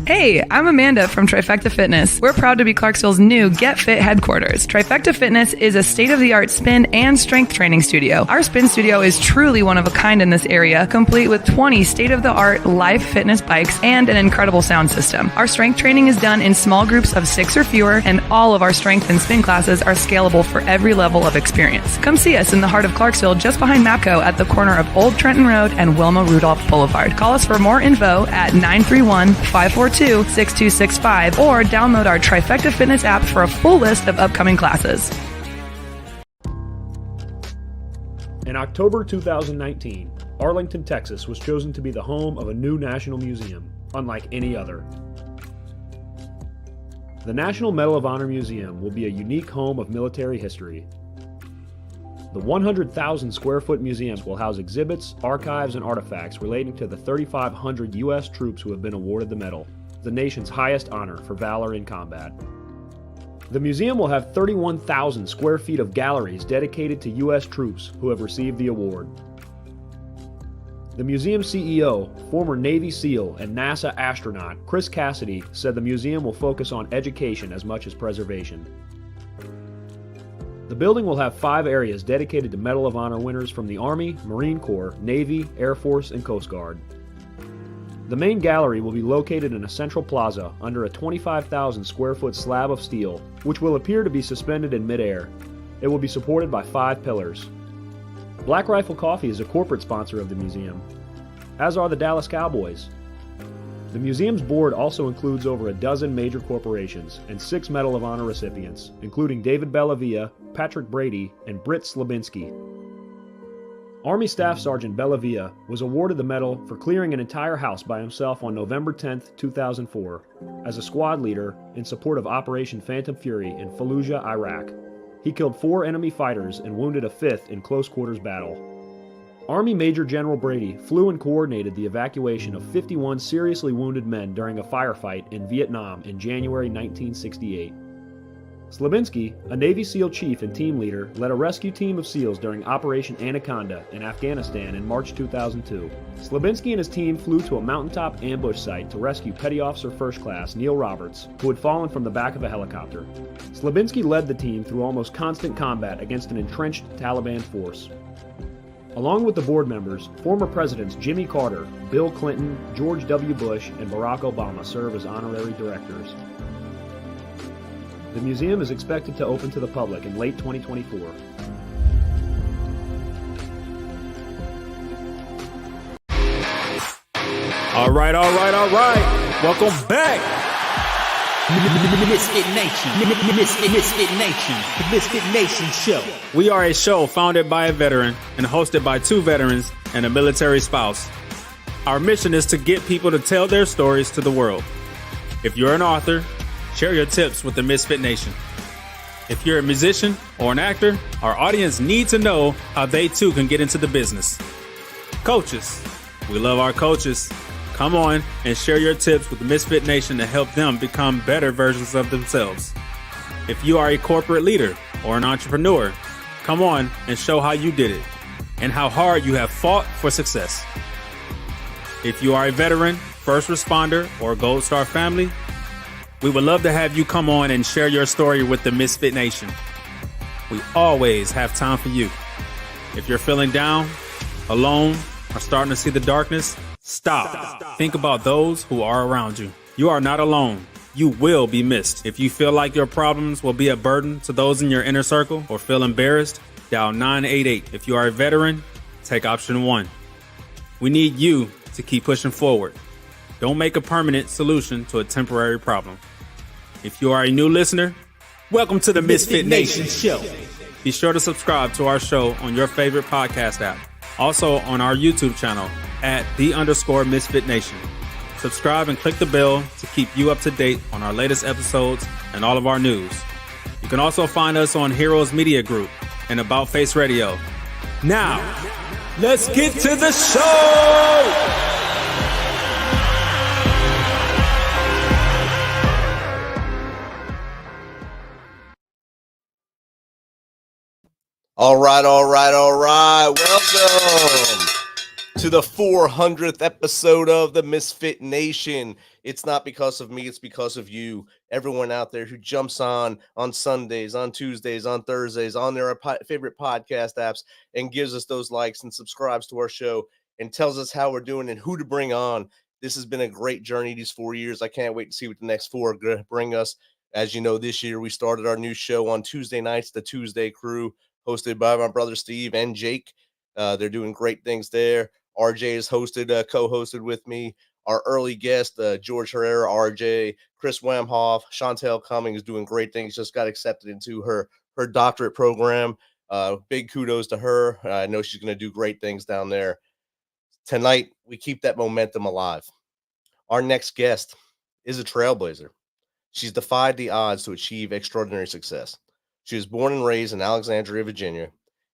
Hey, I'm Amanda from Trifecta Fitness. We're proud to be Clarksville's new Get Fit headquarters. Trifecta Fitness is a state-of-the-art spin and strength training studio. Our spin studio is truly one of a kind in this area, complete with 20 state-of-the-art live fitness bikes and an incredible sound system. Our strength training is done in small groups of 6 or fewer, and all of our strength and spin classes are scalable for every level of experience. Come see us in the heart of Clarksville, just behind MAPCO at the corner of Old Trenton Road and Wilma Rudolph Boulevard. Call us for more info at 931-542-6265 or download our Trifecta Fitness app for a full list of upcoming classes. In October 2019, Arlington, Texas was chosen to be the home of a new national museum, unlike any other. The National Medal of Honor Museum will be a unique home of military history. The 100,000 square foot museum will house exhibits, archives, and artifacts relating to the 3,500 U.S. troops who have been awarded the medal, the nation's highest honor for valor in combat. The museum will have 31,000 square feet of galleries dedicated to U.S. troops who have received the award. The museum CEO, former Navy SEAL and NASA astronaut Criss said the museum will focus on education as much as preservation. The building will have 5 areas dedicated to Medal of Honor winners from the Army, Marine Corps, Navy, Air Force, and Coast Guard. The main gallery will be located in a central plaza under a 25,000 square foot slab of steel, which will appear to be suspended in midair. It will be supported by 5 pillars. Black Rifle Coffee is a corporate sponsor of the museum, as are the Dallas Cowboys. The museum's board also includes over a dozen major corporations and 6 Medal of Honor recipients, including David Bellavia, Patrick Brady, and Britt Slabinski. Army Staff Sergeant Bellavia was awarded the medal for clearing an entire house by himself on November 10, 2004, as a squad leader in support of Operation Phantom Fury in Fallujah, Iraq. He killed 4 enemy fighters and wounded a 5th in close quarters battle. Army Major General Brady flew and coordinated the evacuation of 51 seriously wounded men during a firefight in Vietnam in January 1968. Slabinski, a Navy SEAL chief and team leader, led a rescue team of SEALs during Operation Anaconda in Afghanistan in March 2002. Slabinski and his team flew to a mountaintop ambush site to rescue Petty Officer First Class Neil Roberts, who had fallen from the back of a helicopter. Slabinski led the team through almost constant combat against an entrenched Taliban force. Along with the board members, former presidents Jimmy Carter, Bill Clinton, George W. Bush, and Barack Obama serve as honorary directors. The museum is expected to open to the public in late 2024. All right. Welcome back. MisFitNation, the MisFitNation show. We are a show founded by a veteran and hosted by 2 veterans and a military spouse. Our mission is to get people to tell their stories to the world. If you're an author, share your tips with the Misfit Nation. If you're a musician or an actor, our audience needs to know how they too can get into the business. Coaches, we love our coaches. Come on and share your tips with the Misfit Nation to help them become better versions of themselves. If you are a corporate leader or an entrepreneur, come on and show how you did it and how hard you have fought for success. If you are a veteran, first responder, or Gold Star family, we would love to have you come on and share your story with the Misfit Nation. We always have time for you. If you're feeling down, alone, or starting to see the darkness, Stop. Think about those who are around you. You are not alone. You will be missed. If you feel like your problems will be a burden to those in your inner circle or feel embarrassed, dial 988. If you are a veteran, take option 1. We need you to keep pushing forward. Don't make a permanent solution to a temporary problem. If you are a new listener, welcome to the Misfit Nation show. Be sure to subscribe to our show on your favorite podcast app. Also on our YouTube channel at @the_MisfitNation. Subscribe and click the bell to keep you up to date on our latest episodes and all of our news. You can also find us on Heroes Media Group and About Face Radio. Now, let's get to the show! All right. Welcome to the 400th episode of the MisFitNation. It's not because of me, it's because of you. Everyone out there who jumps on Sundays, on Tuesdays, on Thursdays, on their favorite podcast apps and gives us those likes and subscribes to our show and tells us how we're doing and who to bring on. This has been a great journey these 4 years. I can't wait to see what the next 4 are going to bring us. As you know, this year we started our new show on Tuesday nights, the Tuesday Crew, hosted by my brother Steve and Jake. They're doing great things there. RJ is co-hosted with me. Our early guest, George Herrera, RJ, Chris Wamhoff, Chantel Cummings, doing great things. Just got accepted into her doctorate program. Big kudos to her. I know she's going to do great things down there. Tonight, we keep that momentum alive. Our next guest is a trailblazer. She's defied the odds to achieve extraordinary success. She was born and raised in Alexandria, Virginia,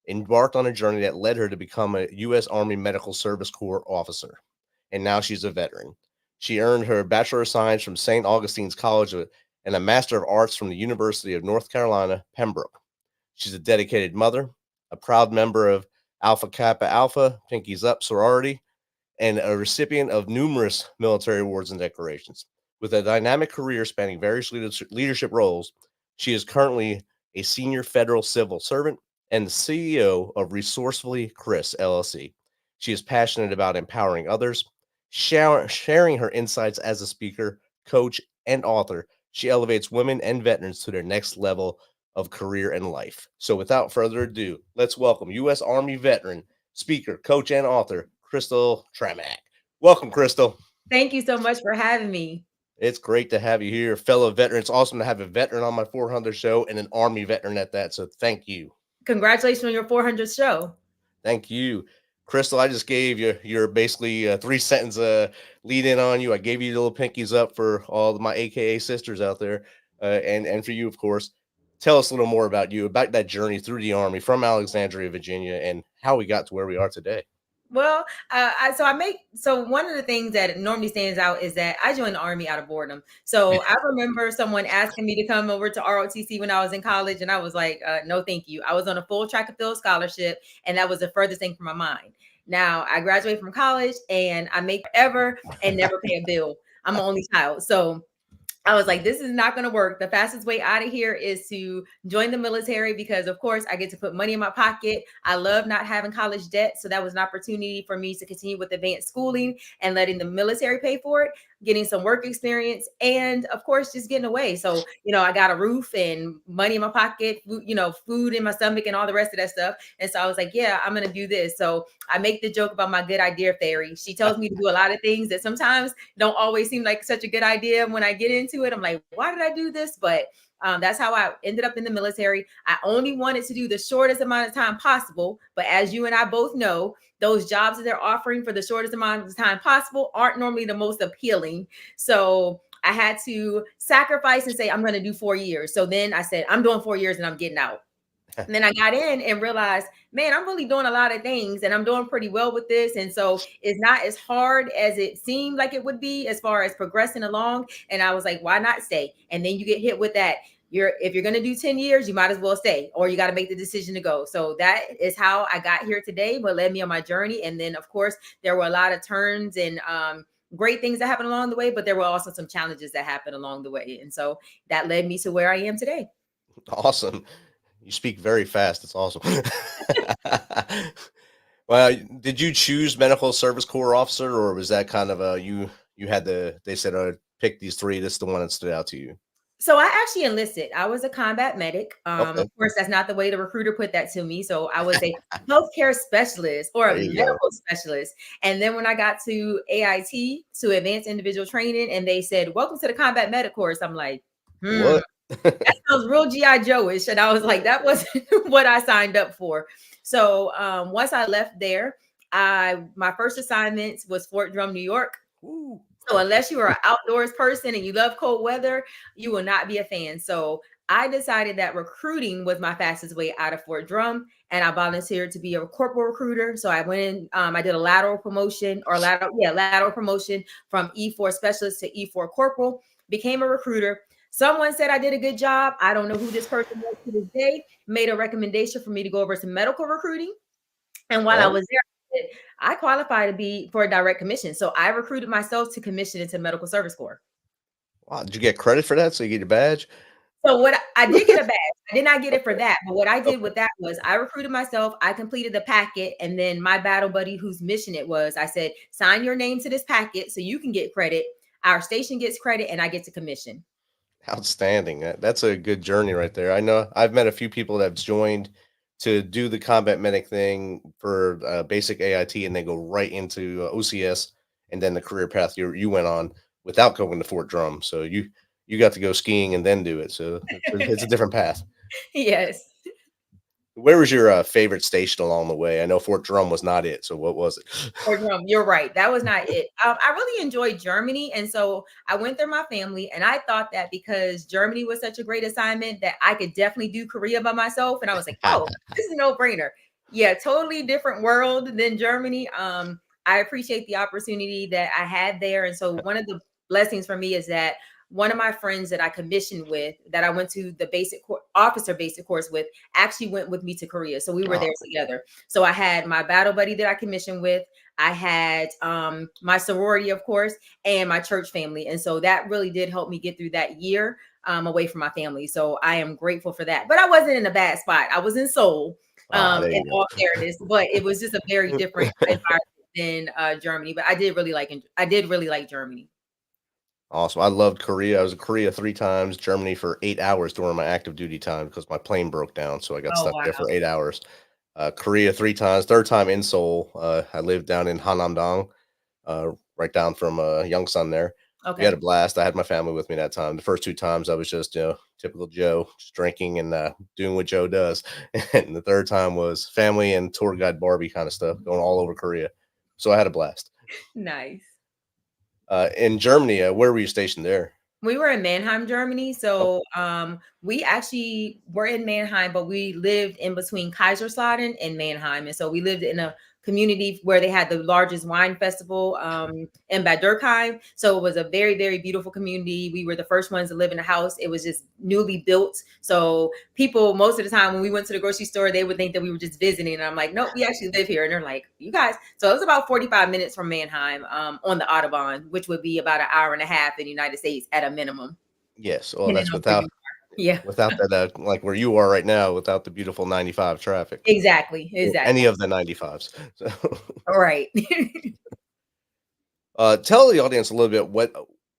embarked on a journey that led her to become a U.S. Army Medical Service Corps officer, and now she's a veteran. She earned her Bachelor of Science from St. Augustine's College and a Master of Arts from the University of North Carolina, Pembroke. She's a dedicated mother, a proud member of Alpha Kappa Alpha, Pinkies Up sorority, and a recipient of numerous military awards and decorations. With a dynamic career spanning various leadership roles, she is currently a senior federal civil servant and the CEO of Resourcefully, Criss, LLC. She is passionate about empowering others, sharing her insights as a speaker, coach, and author. She elevates women and veterans to their next level of career and life. So without further ado, let's welcome U.S. Army veteran, speaker, coach, and author, Crystal Tramack. Welcome, Crystal. Thank you so much for having me. It's great to have you here, fellow veteran. It's awesome to have a veteran on my 400 show and an Army veteran at that. So thank you. Congratulations on your 400th show. Thank you. Crystal, I just gave you your basically 3-sentence lead in on you. I gave you the little pinkies up for all of my AKA sisters out there and for you, of course. Tell us a little more about you, about that journey through the Army from Alexandria, Virginia, and how we got to where we are today. Well, so one of the things that normally stands out is that I joined the Army out of boredom. So I remember someone asking me to come over to ROTC when I was in college, and I was like, no, thank you. I was on a full track and field scholarship, and that was the furthest thing from my mind. Now I graduated from college, and I make forever and never pay a bill. I'm an only child, so I was like, this is not going to work. The fastest way out of here is to join the military because, of course, I get to put money in my pocket. I love not having college debt. So that was an opportunity for me to continue with advanced schooling and letting the military pay for it, getting some work experience, and, of course, just getting away. So, I got a roof and money in my pocket, food in my stomach and all the rest of that stuff. And so I was like, yeah, I'm going to do this. So I make the joke about my good idea fairy. She tells me to do a lot of things that sometimes don't always seem like such a good idea. When I get into it, I'm like, why did I do this? But that's how I ended up in the military. I only wanted to do the shortest amount of time possible. But as you and I both know, those jobs that they're offering for the shortest amount of time possible aren't normally the most appealing. So I had to sacrifice and say, I'm going to do 4 years. So then I said, I'm doing 4 years and I'm getting out. And then I got in and realized, man, I'm really doing a lot of things and I'm doing pretty well with this. And so it's not as hard as it seemed like it would be as far as progressing along. And I was like, why not stay? And then you get hit with that. If you're going to do 10 years, you might as well stay, or you got to make the decision to go. So that is how I got here today, what led me on my journey. And then, of course, there were a lot of turns and great things that happened along the way, but there were also some challenges that happened along the way. And so that led me to where I am today. Awesome. You speak very fast. It's awesome. Well, did you choose Medical Service Corps officer, or was that kind of you had they said, pick these 3, this is the one that stood out to you? So I actually enlisted. I was a combat medic. Okay. Of course, that's not the way the recruiter put that to me. So I was a healthcare specialist or a medical specialist. And then when I got to AIT, to Advanced Individual Training, and they said, welcome to the combat medic course, I'm like, what? That sounds real G.I. Joe-ish. And I was like, that wasn't what I signed up for. So once I left there, my first assignment was Fort Drum, New York. Ooh. So unless you are an outdoors person and you love cold weather, you will not be a fan. So I decided that recruiting was my fastest way out of Fort Drum, and I volunteered to be a corporal recruiter. So I went in, I did a lateral promotion from E4 specialist to E4 corporal, became a recruiter, Someone said I did a good job. I don't know who this person was to this day, made a recommendation for me to go over to medical recruiting. And while I was there, I qualified to be for a direct commission. So I recruited myself to commission into medical service corps. Wow, did you get credit for that? So you get your badge? So what I did get a badge. I did not get it for that. But what I did with that was I recruited myself. I completed the packet. And then my battle buddy whose mission it was, I said, sign your name to this packet so you can get credit. Our station gets credit and I get to commission. Outstanding. That's a good journey right there. I know I've met a few people that have joined to do the combat medic thing for basic AIT and they go right into OCS and then the career path you went on without going to Fort Drum. So you got to go skiing and then do it. So it's a different path. Yes. Where was your favorite station along the way? I know Fort Drum was not it. So what was it? Fort Drum, you're right. That was not it. I really enjoyed Germany. And so I went there with my family and I thought that because Germany was such a great assignment that I could definitely do Korea by myself. And I was like, oh, this is a no-brainer. Yeah, totally different world than Germany. I appreciate the opportunity that I had there. And so one of the blessings for me is that one of my friends that I commissioned with, that I went to the officer basic course with, actually went with me to Korea. So we were there together. So I had my battle buddy that I commissioned with. I had my sorority, of course, and my church family. And so that really did help me get through that year away from my family. So I am grateful for that. But I wasn't in a bad spot. I was in Seoul in all fairness, but it was just a very different environment than Germany. But I did really like Germany. Awesome. I loved Korea. I was in Korea 3 times, Germany for 8 hours during my active duty time because my plane broke down. So I got stuck there for 8 hours. Korea 3 times, third time in Seoul. I lived down in Hanamdong, right down from Yongsan there. Okay. We had a blast. I had my family with me that time. The first 2 times I was just, typical Joe, just drinking and doing what Joe does. And the third time was family and tour guide Barbie kind of stuff going all over Korea. So I had a blast. Nice. In Germany, where were you stationed there? We were in Mannheim, Germany. So we actually were in Mannheim, but we lived in between Kaiserslautern and Mannheim. And so we lived in a community where they had the largest wine festival in Bad Dürkheim. So it was a very, very beautiful community. We were the first ones to live in a house. It was just newly built. So people, most of the time when we went to the grocery store, they would think that we were just visiting. And I'm like, nope, we actually live here. And they're like, you guys. So it was about 45 minutes from Mannheim on the Autobahn, which would be about an hour and a half in the United States at a minimum. Yes. Oh, that's without that, like where you are right now, without the beautiful 95 traffic. Exactly. Any of the 95s. So. All right. Tell the audience a little bit what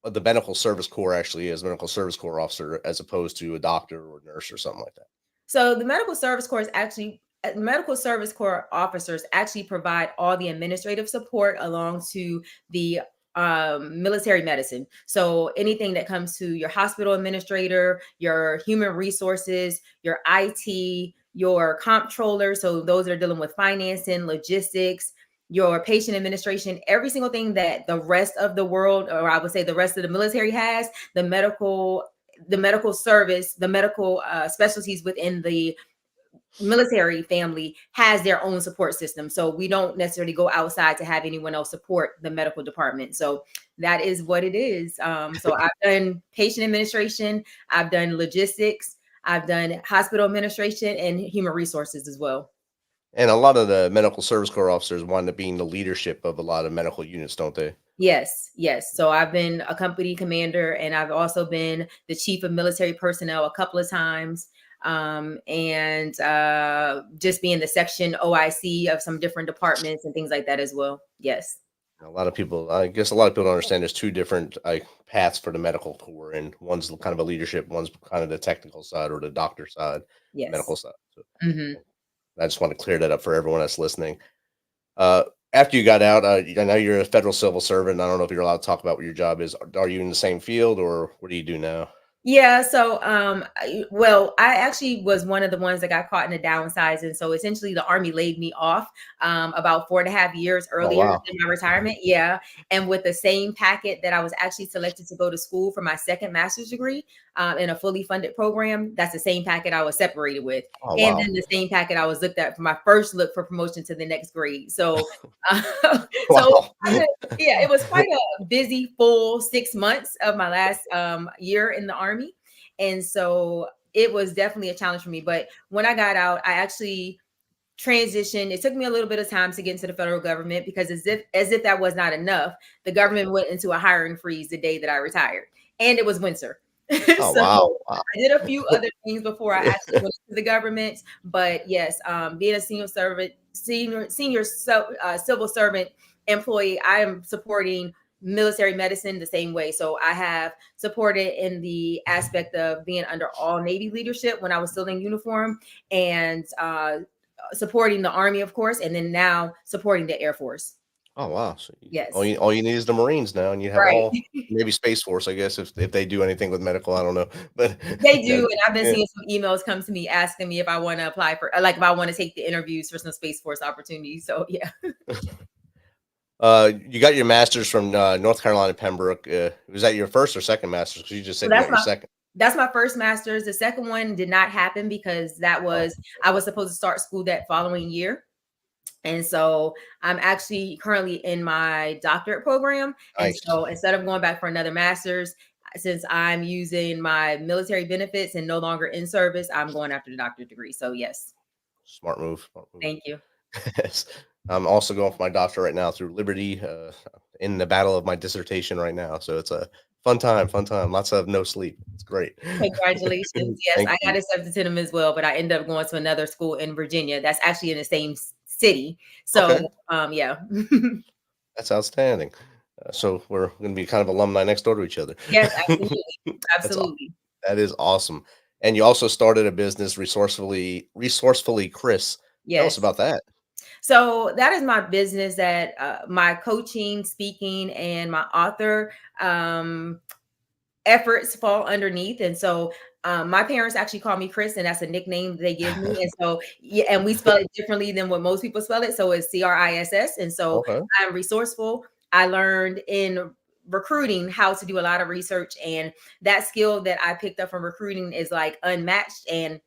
the medical service corps actually is, medical service corps officer, as opposed to a doctor or nurse or something like that. So the medical service corps is actually medical service corps officers actually provide all the administrative support along to the military medicine. So anything that comes to your hospital administrator, your human resources, your IT, your comptroller. So those that are dealing with financing, logistics, your patient administration, every single thing that the rest of the world, or I would say the rest of the military has, the medical service, the medical specialties within the military family has their own support system. So we don't necessarily go outside to have anyone else support the medical department. So that is what it is. So I've done patient administration, I've done logistics, I've done hospital administration and human resources as well. And a lot of the medical service corps officers wind up being the leadership of a lot of medical units, don't they? Yes. So I've been a company commander and I've also been the chief of military personnel a couple of times. And just being the section OIC of some different departments and things like that as well. Yes. I guess a lot of people don't understand there's 2 different paths for the medical corps, and one's kind of a leadership, one's kind of the technical side or the doctor side, medical side. So I just want to clear that up for everyone that's listening. After you got out, I know you're a federal civil servant. I don't know if you're allowed to talk about what your job is. Are you in the same field, or what do you do now? Yeah. So, I actually was one of the ones that got caught in the downsizing. So essentially the Army laid me off about 4.5 years earlier in my retirement. Yeah. And with the same packet that I was actually selected to go to school for my second master's degree in a fully funded program, that's the same packet I was separated with. And then the same packet I was looked at for my first look for promotion to the next grade. So, it was quite a busy full 6 months of my last year in the Army. And so it was definitely a challenge for me. But when I got out, I actually transitioned. It took me a little bit of time to get into the federal government because as if that was not enough, the government went into a hiring freeze the day that I retired. And it was winter. Oh, So wow. I did a few other things before I actually went into the government. But yes, being a civil servant employee, I am supporting military medicine the same way. So I have supported in the aspect of being under all Navy leadership when I was still in uniform, and supporting the Army, of course, and then now supporting the Air Force. Oh, wow. So Yes. all you need is the Marines now, and you have Right. all, maybe Space Force, I guess, if they do anything with medical, I don't know. But They do, yeah, and I've been yeah. seeing some emails come to me asking me if I want to apply for, like, if I want to take the interviews for some Space Force opportunities. So yeah. You got your master's from North Carolina, Pembroke. Was that your first or second master's? Because you just So said you got your second. that's my first master's. The second one did not happen because Oh, I was supposed to start school that following year. And so I'm actually currently in my doctorate program. And nice. so instead of going back for another master's, since I'm using my military benefits and no longer in service, I'm going after the doctorate degree. So yes, Smart move. Smart move. thank you. Yes. I'm also going for my doctorate right now through Liberty, in the battle of my dissertation right now. So it's a fun time, fun time. Lots of no sleep. It's great. Congratulations. Yes, Thank I got you. accepted to them as well, but I ended up going to another school in Virginia that's actually in the same city. Okay, So yeah. that's outstanding. So we're going to be kind of alumni next door to each other. Yes, absolutely. That's aw- Absolutely. that is awesome. And you also started a business, resourcefully, Criss. Tell us Yes. about that. So that is my business that my coaching, speaking, and my author efforts fall underneath. And so my parents actually call me Criss, and that's a nickname they give me. And so, yeah, and we spell it differently than what most people spell it. So it's Criss. And so Okay. I'm resourceful. I learned in recruiting how to do a lot of research, and that skill that I picked up from recruiting is like unmatched. And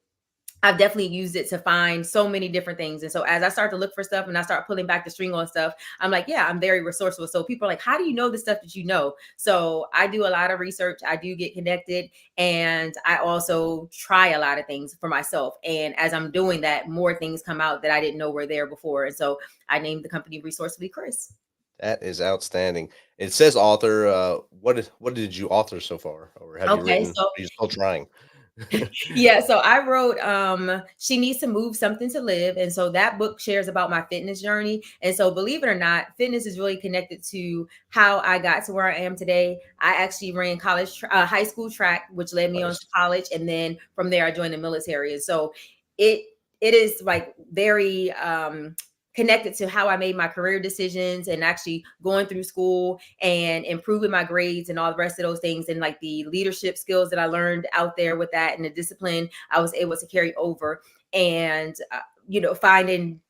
I've definitely used it to find so many different things. And so as I start to look for stuff and I start pulling back the string on stuff, I'm like, yeah, I'm very resourceful. So people are like, how do you know the stuff that you know? So I do a lot of research. I do get connected, and I also try a lot of things for myself. And as I'm doing that, more things come out that I didn't know were there before. And so I named the company Resourcefully Criss. That is outstanding. It says author. What did you author so far, or have you Okay. written? So Are you still trying? yeah, so I wrote She Needs to Move Something to Live. And so that book shares about my fitness journey. And so believe it or not, fitness is really connected to how I got to where I am today. I actually ran high school track, which led me on Nice. to college, and then from there I joined the military. And so it it is like very connected to how I made my career decisions, and actually going through school and improving my grades and all the rest of those things, and like the leadership skills that I learned out there with that, and the discipline I was able to carry over, and finding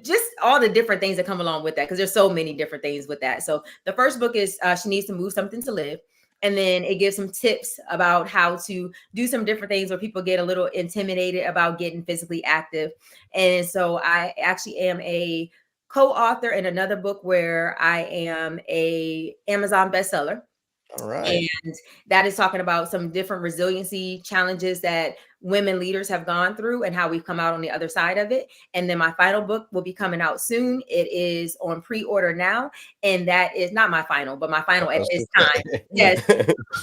just all the different things that come along with that, because there's so many different things with that. So the first book is She Needs to Move Something to Live. And then it gives some tips about how to do some different things where people get a little intimidated about getting physically active. And so I actually am a co-author in another book where I am a Amazon bestseller. All right. And that is talking about some different resiliency challenges that women leaders have gone through and how we've come out on the other side of it. And then my final book will be coming out soon. It is on pre-order now. And that is not my final, but my final at this time. Yes,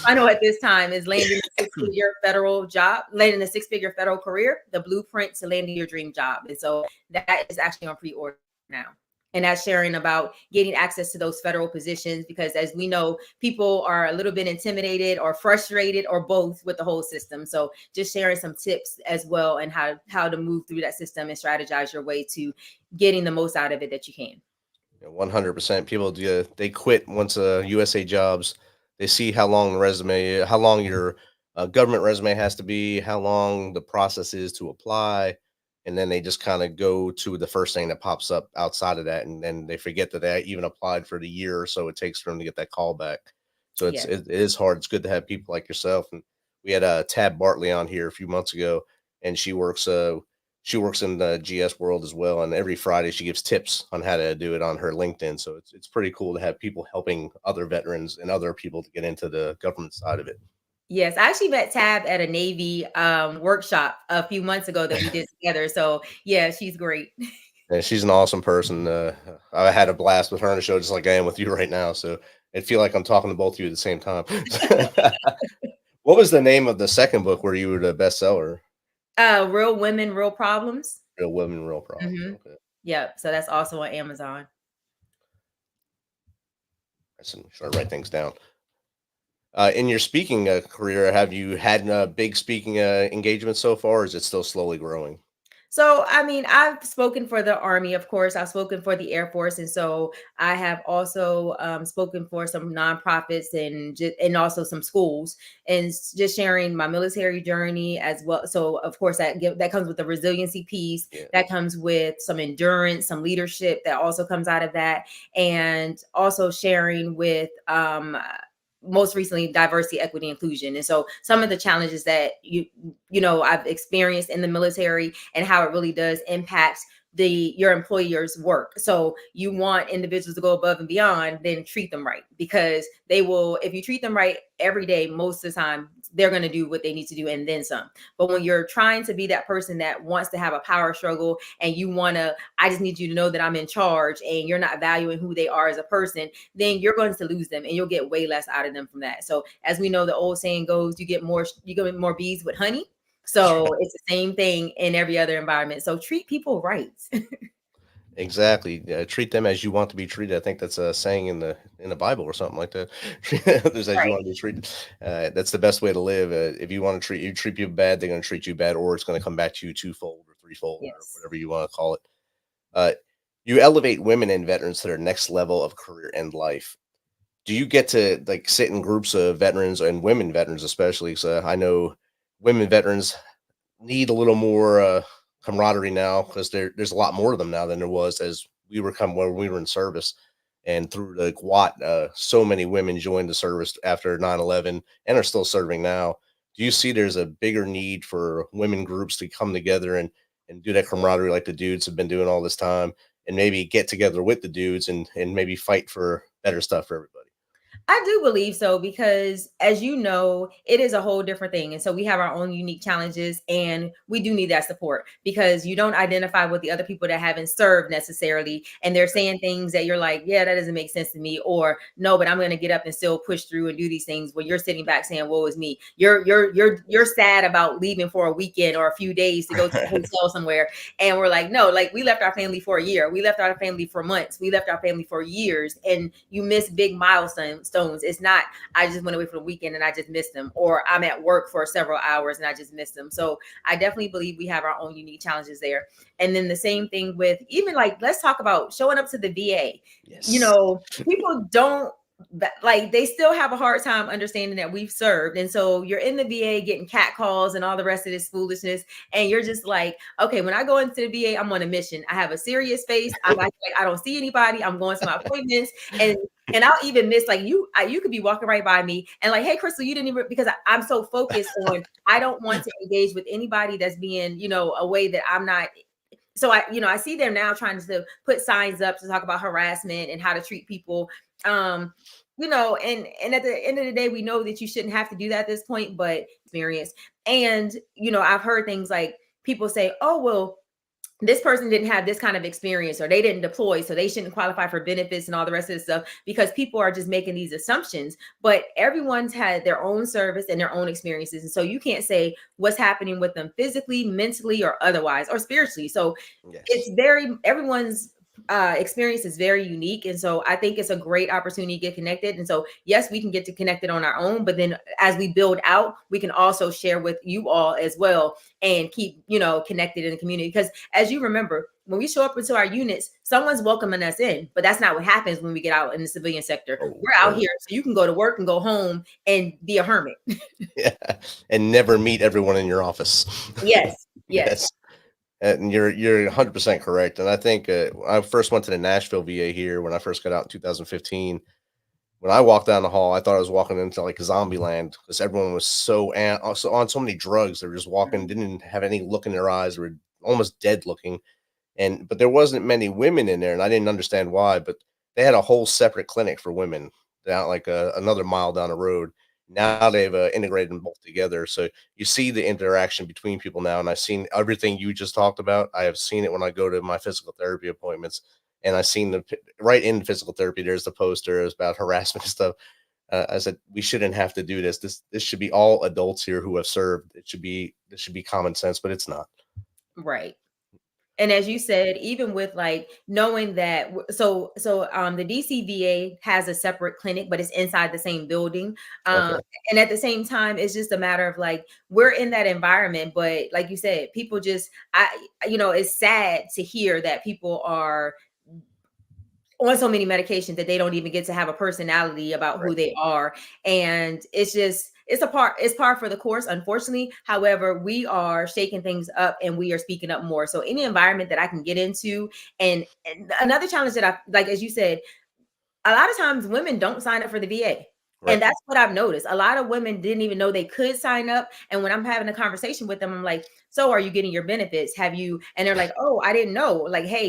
final at this time is landing a six-figure federal career, the blueprint to landing your dream job. And so that is actually on pre-order now. And that's sharing about getting access to those federal positions, because as we know, people are a little bit intimidated or frustrated or both with the whole system. So just sharing some tips as well, and how to move through that system and strategize your way to getting the most out of it that you can. 100%. People they quit once USA jobs. They see how long how long your government resume has to be, how long the process is to apply, and then they just kind of go to the first thing that pops up outside of that, and then they forget that they even applied for the year or so it takes for them to get that call back. So Yeah. it is hard. It's good to have people like yourself. And we had Tab Bartley on here a few months ago, and she works in the GS world as well. And every Friday she gives tips on how to do it on her LinkedIn. So it's pretty cool to have people helping other veterans and other people to get into the government side of it. Yes, I actually met Tab at a Navy workshop a few months ago that we did together. So yeah, she's great. And she's an awesome person. I had a blast with her on the show, just like I am with you right now. So I feel like I'm talking to both of you at the same time. What was the name of the second book where you were the bestseller? Real Women, Real Problems. Real Women, Real Problems. Hmm. Okay. Yep. So that's also on Amazon. I should write things down. In your speaking career, have you had big speaking engagements so far, or is it still slowly growing? So, I mean, I've spoken for the Army, of course. I've spoken for the Air Force, and so I have also spoken for some nonprofits and also some schools, and just sharing my military journey as well. So, of course, that comes with the resiliency piece. Yeah. That comes with some endurance, some leadership. That also comes out of that, and also sharing with most recently diversity, equity, inclusion. And so some of the challenges that I've experienced in the military and how it really does impact your employer's work. So you want individuals to go above and beyond, then treat them right, because they will, if you treat them right every day, most of the time they're going to do what they need to do and then some. But when you're trying to be that person that wants to have a power struggle and I just need you to know that I'm in charge, and you're not valuing who they are as a person, then you're going to lose them and you'll get way less out of them from that. So as we know, the old saying goes, you get more bees with honey. So it's the same thing in every other environment. So treat people right. Exactly. Treat them as you want to be treated. I think that's a saying in the Bible or something like that. Treat others as you Right. want to be treated. That's the best way to live. If you want to treat people bad, they're going to treat you bad, or it's going to come back to you twofold or threefold or Yes. whatever you want to call it. Uh, you elevate women and veterans to their next level of career and life. Do you get to like sit in groups of veterans and women veterans, especially? So I know women veterans need a little more camaraderie now because there's a lot more of them now than there was as when we were in service. And through the GWAT, so many women joined the service after 9/11 and are still serving now. Do you see there's a bigger need for women groups to come together and do that camaraderie like the dudes have been doing all this time, and maybe get together with the dudes and maybe fight for better stuff for everybody? I do believe so, because as you know, it is a whole different thing. And so we have our own unique challenges, and we do need that support, because you don't identify with the other people that haven't served necessarily. And they're saying things that you're like, yeah, that doesn't make sense to me. Or no, but I'm going to get up and still push through and do these things, where you're sitting back saying, woe is me. You're sad about leaving for a weekend or a few days to go to a hotel somewhere. And we're like, no, like we left our family for a year. We left our family for months. We left our family for years. And you miss big milestones. It's not, I just went away for the weekend and I just missed them, or I'm at work for several hours and I just missed them. So I definitely believe we have our own unique challenges there. And then the same thing with even like, let's talk about showing up to the VA. Yes. People don't, like, they still have a hard time understanding that we've served. And so you're in the VA getting cat calls and all the rest of this foolishness. And you're just like, okay, when I go into the VA, I'm on a mission. I have a serious face. I'm like, I don't see anybody. I'm going to my appointments. And I'll even miss, like, you could be walking right by me and like, hey, Crystal, you didn't even, because I'm so focused on, I don't want to engage with anybody that's being, a way that I'm not. So I see them now trying to put signs up to talk about harassment and how to treat people. And at the end of the day, we know that you shouldn't have to do that at this point, but experience. And, I've heard things like people say, oh, well, this person didn't have this kind of experience, or they didn't deploy, so they shouldn't qualify for benefits and all the rest of the stuff, because people are just making these assumptions. But everyone's had their own service and their own experiences. And so you can't say what's happening with them physically, mentally, or otherwise, or spiritually. So Yes. everyone's experience is very unique. And so I think it's a great opportunity to get connected. And so, yes, we can get to connected on our own, but then as we build out, we can also share with you all as well and keep, connected in the community. Because as you remember, when we show up into our units, someone's welcoming us in, but that's not what happens when we get out in the civilian sector. We're out here so you can go to work and go home and be a hermit. Yeah. And never meet everyone in your office. Yes. Yes. And you're 100% correct. And I think I first went to the Nashville VA here when I first got out in 2015. When I walked down the hall, I thought I was walking into like zombie land, because everyone was so on so many drugs. They were just walking, didn't have any look in their eyes, were almost dead looking. But there wasn't many women in there, and I didn't understand why. But they had a whole separate clinic for women down like another mile down the road. Now they've integrated them both together. So you see the interaction between people now. And I've seen everything you just talked about. I have seen it when I go to my physical therapy appointments. And I've seen right in physical therapy, there's the poster about harassment and stuff. I said, we shouldn't have to do this. This should be all adults here who have served. This should be common sense, but it's not. Right. And as you said, even with like knowing that, the DCVA has a separate clinic, but it's inside the same building. Okay. And at the same time, it's just a matter of like, we're in that environment, but like you said, people just, it's sad to hear that people are on so many medications that they don't even get to have a personality about who they are. And it's par for the course, unfortunately. However, we are shaking things up and we are speaking up more. So any environment that I can get into, and another challenge that I like, as you said, a lot of times women don't sign up for the VA. Right. And that's what I've noticed. A lot of women didn't even know they could sign up. And when I'm having a conversation with them, I'm like, so are you getting your benefits? Have you? And they're like, oh, I didn't know. Like, hey,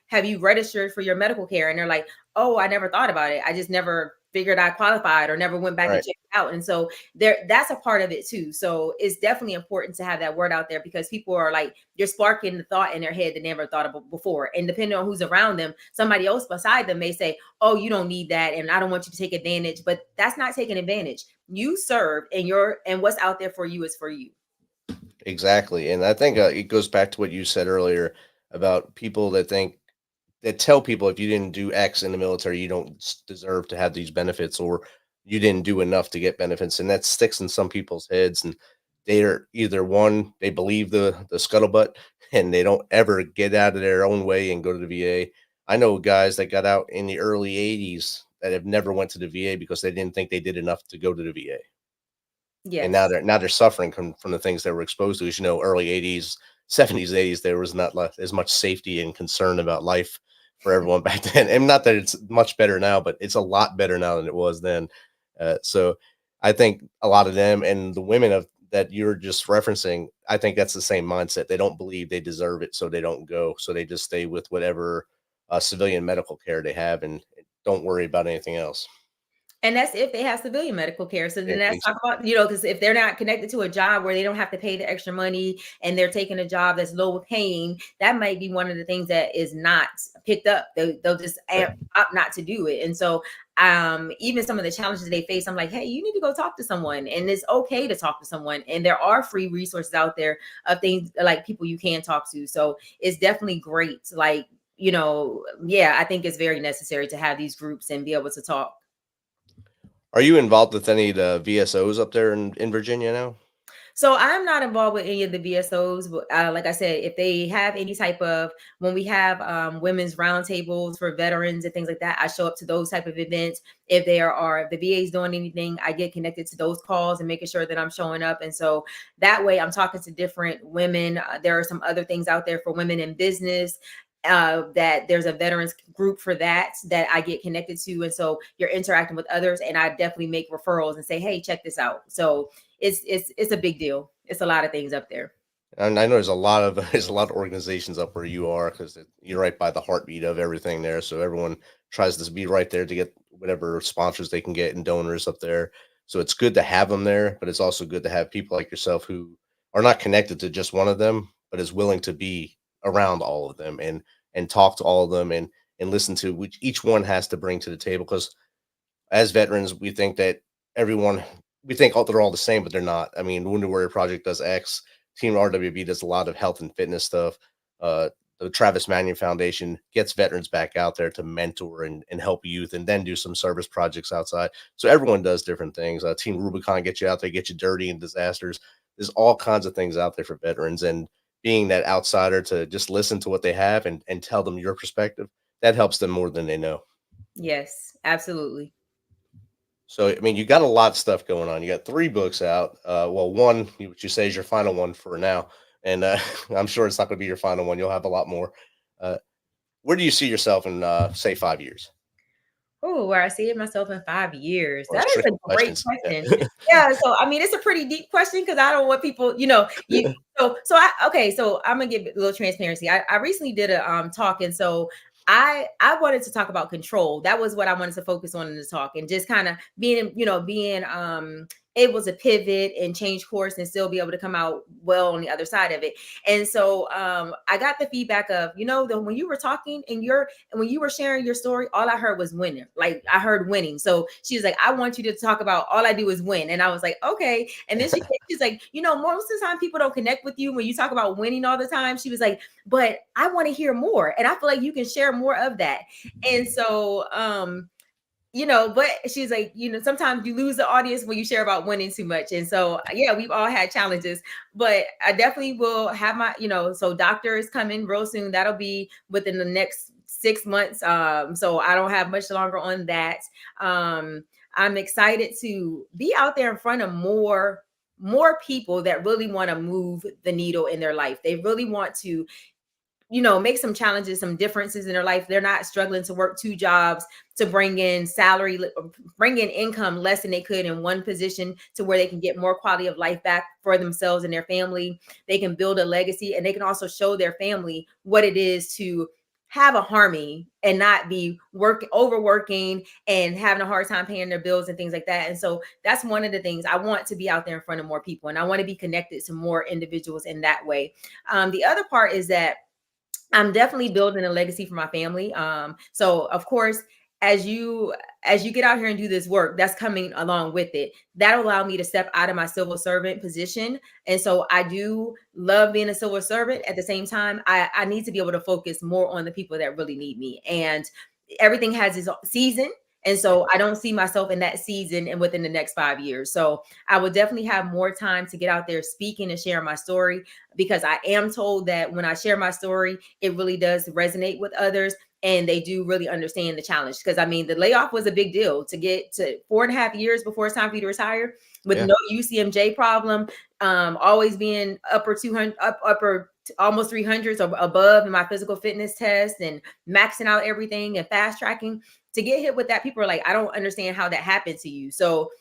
have you registered for your medical care? And they're like, oh, I never thought about it. I just never figured I qualified or never went back and checked it out. And so that's a part of it too. So it's definitely important to have that word out there, because people are like, you're sparking the thought in their head they never thought of before. And depending on who's around them, somebody else beside them may say, oh, you don't need that, and I don't want you to take advantage. But that's not taking advantage. You serve, and what's out there for you is for you. Exactly. And I think it goes back to what you said earlier about people that tell people if you didn't do X in the military, you don't deserve to have these benefits, or you didn't do enough to get benefits. And that sticks in some people's heads. And they are either they believe the scuttlebutt and they don't ever get out of their own way and go to the VA. I know guys that got out in the early 80s that have never went to the VA because they didn't think they did enough to go to the VA. Yes. And now they're suffering from the things they were exposed to. As you know, early 80s, 70s, 80s, there was not as much safety and concern about life for everyone back then. And not that it's much better now, but it's a lot better now than it was then. So I think a lot of them and the women that you're just referencing, I think that's the same mindset. They don't believe they deserve it, so they don't go. So they just stay with whatever civilian medical care they have and don't worry about anything else. And that's if they have civilian medical care. So then that's talk about, because if they're not connected to a job where they don't have to pay the extra money and they're taking a job that's low paying, that might be one of the things that is not picked up. They'll just opt not to do it. And so even some of the challenges they face, I'm like, hey, you need to go talk to someone, and it's okay to talk to someone. And there are free resources out there of things like people you can talk to. So it's definitely great. Like, I think it's very necessary to have these groups and be able to talk. Are you involved with any of the VSOs up there in Virginia now? So I'm not involved with any of the VSOs, but like I said, if they have any type of, when we have women's roundtables for veterans and things like that, I show up to those type of events. If if the VA is doing anything, I get connected to those calls and making sure that I'm showing up. And so that way I'm talking to different women. There are some other things out there for women in business. That there's a veterans group for that I get connected to. And so you're interacting with others, and I definitely make referrals and say, hey, check this out. So it's a big deal. It's a lot of things up there. And I know there's a lot of organizations up where you are, because you're right by the heartbeat of everything there. So everyone tries to be right there to get whatever sponsors they can get and donors up there. So it's good to have them there, but it's also good to have people like yourself who are not connected to just one of them, but is willing to be around all of them and talk to all of them and listen to which each one has to bring to the table. Because as veterans, we think that they're all the same, but they're not. I mean, Wounded Warrior Project does X, Team RWB does a lot of health and fitness stuff. The Travis Manion Foundation gets veterans back out there to mentor and help youth, and then do some service projects outside. So everyone does different things. Team Rubicon gets you out there, get you dirty in disasters. There's all kinds of things out there for veterans, and being that outsider to just listen to what they have and tell them your perspective, that helps them more than they know. Yes, absolutely. So, I mean, you got a lot of stuff going on. You got 3 books out. Well, one, which you say is your final one for now. And I'm sure it's not going to be your final one. You'll have a lot more. Where do you see yourself in, say, 5 years? Oh, where I see myself in 5 years. Or That is a great question. Yeah. So, I mean, it's a pretty deep question, because I don't want people, so I'm gonna give a little transparency. I recently did a talk, and so I wanted to talk about control. That was what I wanted to focus on in the talk, and just kind of being able to pivot and change course and still be able to come out well on the other side of it. And so I got the feedback of, when you were talking and when you were sharing your story, all I heard was winning. Like I heard winning. So she was like, I want you to talk about all I do is win. And I was like, okay. And then she's like, most of the time people don't connect with you when you talk about winning all the time. She was like, but I want to hear more. And I feel like you can share more of that. And so, but she's like, sometimes you lose the audience when you share about winning too much. And so, yeah, we've all had challenges, but I definitely will have my, so doctor is coming real soon. That'll be within the next 6 months. So I don't have much longer on that. I'm excited to be out there in front of more people that really want to move the needle in their life. They really want to make some challenges, some differences in their life. They're not struggling to work 2 jobs to bring in income less than they could in one position, to where they can get more quality of life back for themselves and their family. They can build a legacy, and they can also show their family what it is to have a harmony and not be overworking and having a hard time paying their bills and things like that. And so that's one of the things I want to be out there in front of more people, and I want to be connected to more individuals in that way. The other part is that I'm definitely building a legacy for my family. So of course, as you get out here and do this work, that's coming along with it. That'll allow me to step out of my civil servant position. And so I do love being a civil servant. At the same time, I need to be able to focus more on the people that really need me. And everything has its season. And so I don't see myself in that season and within the next 5 years. So I will definitely have more time to get out there speaking and sharing my story, because I am told that when I share my story, it really does resonate with others, and they do really understand the challenge. Because I mean, the layoff was a big deal. To get to 4.5 years before it's time for you to retire with no UCMJ problem, always being upper almost 300s or above in my physical fitness test, and maxing out everything and fast tracking. To get hit with that, people are like, I don't understand how that happened to you. So,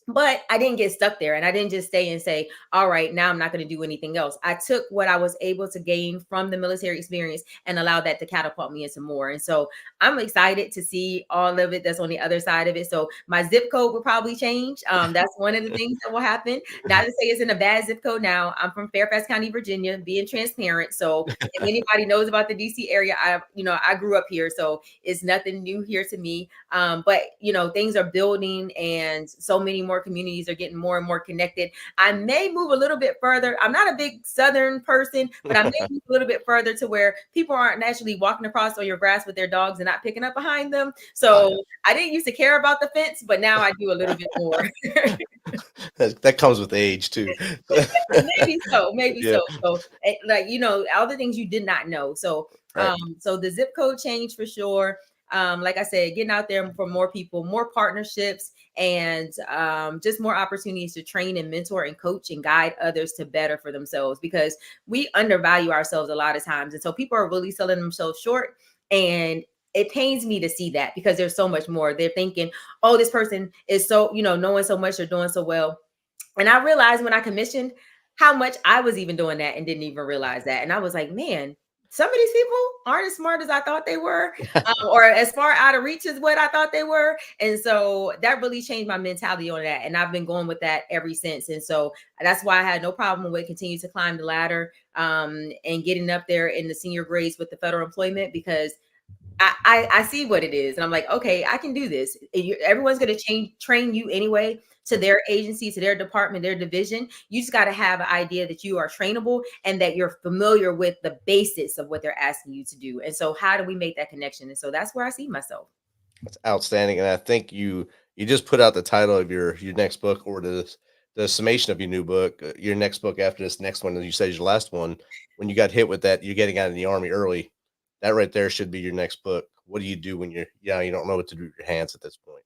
but I didn't get stuck there, and I didn't just stay and say, all right, now I'm not going to do anything else. I took what I was able to gain from the military experience and allowed that to catapult me into more. And so I'm excited to see all of it that's on the other side of it. So my zip code will probably change. That's one of the things that will happen. Not to say it's in a bad zip code now. I'm from Fairfax County, Virginia, being transparent. So if anybody knows about the DC area, I grew up here, so it's nothing new here to me. But things are building, and so many more communities are getting more and more connected. I may move a little bit further. I'm not a big Southern person, but I may move a little bit further to where people aren't naturally walking across on your grass with their dogs and not picking up behind them. So I didn't used to care about the fence, but now I do a little bit more. That comes with age too. Maybe so. So all the things you did not know. So so the zip code change for sure. Like I said, getting out there for more people, more partnerships, and just more opportunities to train and mentor and coach and guide others to better for themselves, because we undervalue ourselves a lot of times. And so people are really selling themselves short, and it pains me to see that, because there's so much more. They're thinking, oh, this person is so, knowing so much or doing so well. And I realized when I commissioned how much I was even doing that and didn't even realize that. And I was like, man, some of these people aren't as smart as I thought they were, or as far out of reach as what I thought they were. And so that really changed my mentality on that. And I've been going with that ever since. And so that's why I had no problem with continuing to climb the ladder and getting up there in the senior grades with the federal employment, because I see what it is. And I'm like, okay, I can do this. Everyone's going to train you anyway to their agency, to their department, their division. You just got to have an idea that you are trainable and that you're familiar with the basics of what they're asking you to do. And so how do we make that connection? And so that's where I see myself. That's outstanding. And I think you just put out the title of your next book, or the summation of your new book, your next book after this next one, as you said, is your last one. When you got hit with that, you're getting out of the Army early. That right there should be your next book. What do you do when you don't know what to do with your hands at this point?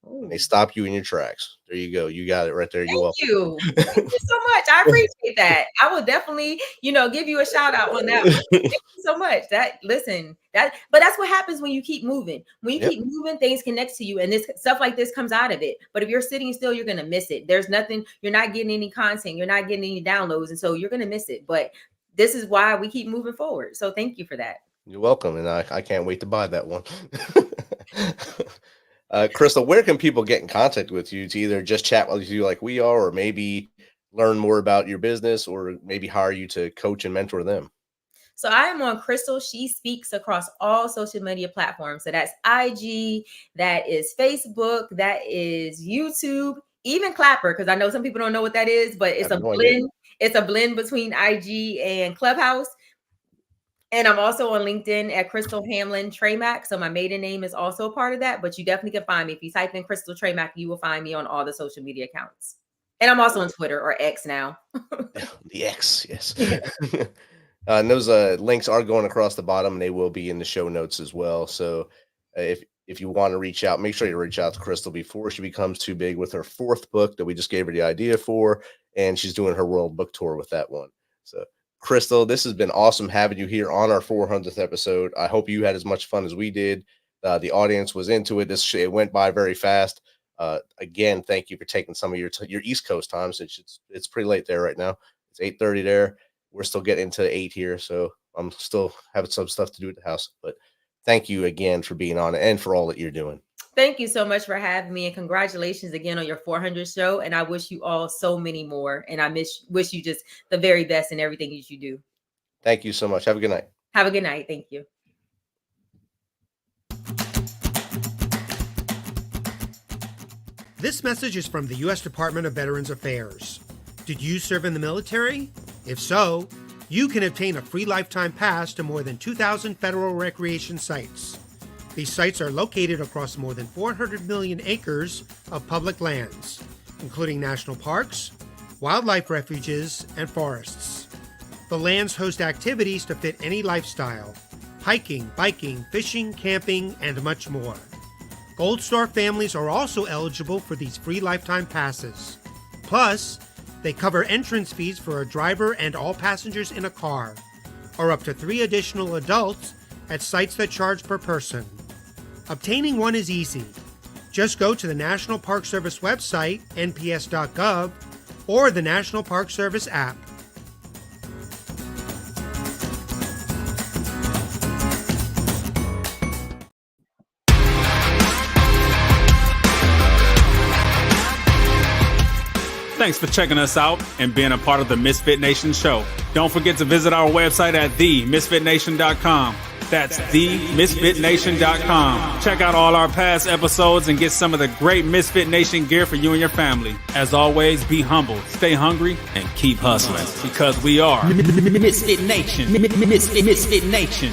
When they stop you in your tracks. There you go. You got it right there. Thank you. Thank you so much. I appreciate that. I will definitely, give you a shout out on that one. Thank you so much. But that's what happens when you keep moving. When you keep moving, things connect to you, and this stuff like this comes out of it. But if you're sitting still, you're going to miss it. There's nothing, you're not getting any content, you're not getting any downloads. And so you're going to miss it. But this is why we keep moving forward. So thank you for that. You're welcome, and I can't wait to buy that one. Crystal, where can people get in contact with you to either just chat with you like we are, or maybe learn more about your business, or maybe hire you to coach and mentor them? So I am on Crystal She Speaks across all social media platforms. So that's IG, that is Facebook, that is YouTube, even Clapper, because I know some people don't know what that is, but it's a blend. It's a blend between IG and Clubhouse. And I'm also on LinkedIn at Crystal Hamlin Tramack. So my maiden name is also a part of that, but you definitely can find me. If you type in Crystal Tramack, you will find me on all the social media accounts. And I'm also on Twitter, or X now. The X, yes. And those links are going across the bottom, and they will be in the show notes as well. So if you want to reach out, make sure you reach out to Crystal before she becomes too big with her 4th book that we just gave her the idea for, and she's doing her world book tour with that one. So Crystal, this has been awesome having you here on our 400th episode. I hope you had as much fun as we did. The audience was into it. It went by very fast. Again, thank you for taking some of your East Coast time, since it's pretty late there right now. It's 8:30 there. We're still getting into 8 here, so I'm still having some stuff to do at the house. But thank you again for being on and for all that you're doing. Thank you so much for having me, and congratulations again on your 400th show. And I wish you all so many more. And I wish you just the very best in everything that you do. Thank you so much. Have a good night. Have a good night. Thank you. This message is from the U.S. Department of Veterans Affairs. Did you serve in the military? If so, you can obtain a free lifetime pass to more than 2,000 federal recreation sites. These sites are located across more than 400 million acres of public lands, including national parks, wildlife refuges, and forests. The lands host activities to fit any lifestyle: hiking, biking, fishing, camping, and much more. Gold Star families are also eligible for these free lifetime passes. Plus, they cover entrance fees for a driver and all passengers in a car, or up to 3 additional adults at sites that charge per person. Obtaining one is easy. Just go to the National Park Service website, nps.gov, or the National Park Service app. Thanks for checking us out and being a part of the Misfit Nation show. Don't forget to visit our website at themisfitnation.com. That's themisfitnation.com. Check out all our past episodes and get some of the great Misfit Nation gear for you and your family. As always, be humble, stay hungry, and keep hustling, because we are Misfit Nation. Misfit Nation.